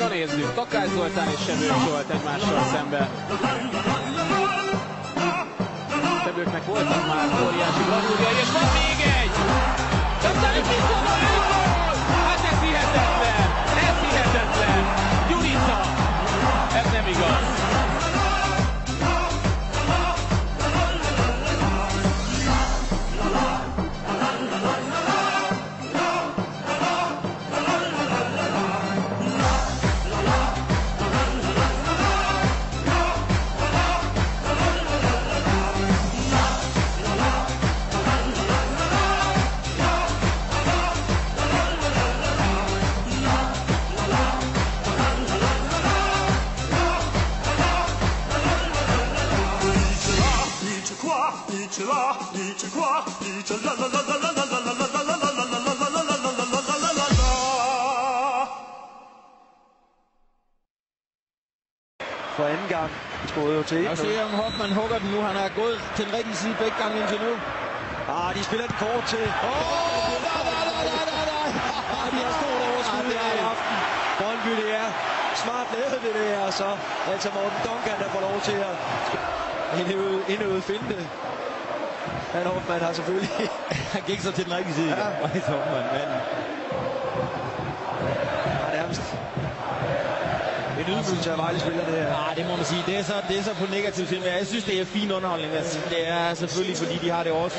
Na nézzük, Takács Zoltán és Sebők Zsolt egymással szemben. Sebőknek voltak már óriási bravúrjai, és van még egy! Aztán itt viszont hát ez hihetetlen! Ez hihetetlen! Gyurica! Ez nem igaz! For anden gang skåede jo til 1-0. Og se om Hoffmann hugger den nu. Han har gået til den rigtige side begge gange indtil nu. De spiller den kort til. Nej. De har stort overskud her i aften. Brøndby, det er smart lavet det der, og så altså Morten Duncan, der får lov til at indøve finte. Men Hoffmann har selvfølgelig... Han gik så til den rigtige side. Ja. Hoffmann, men... nærmest... En ydmygelse af Vejle-spiller, det her. Ja, det må man sige. Det er så på negativ side, men jeg synes, det er fin underholdning. Det er selvfølgelig, fordi de har det også.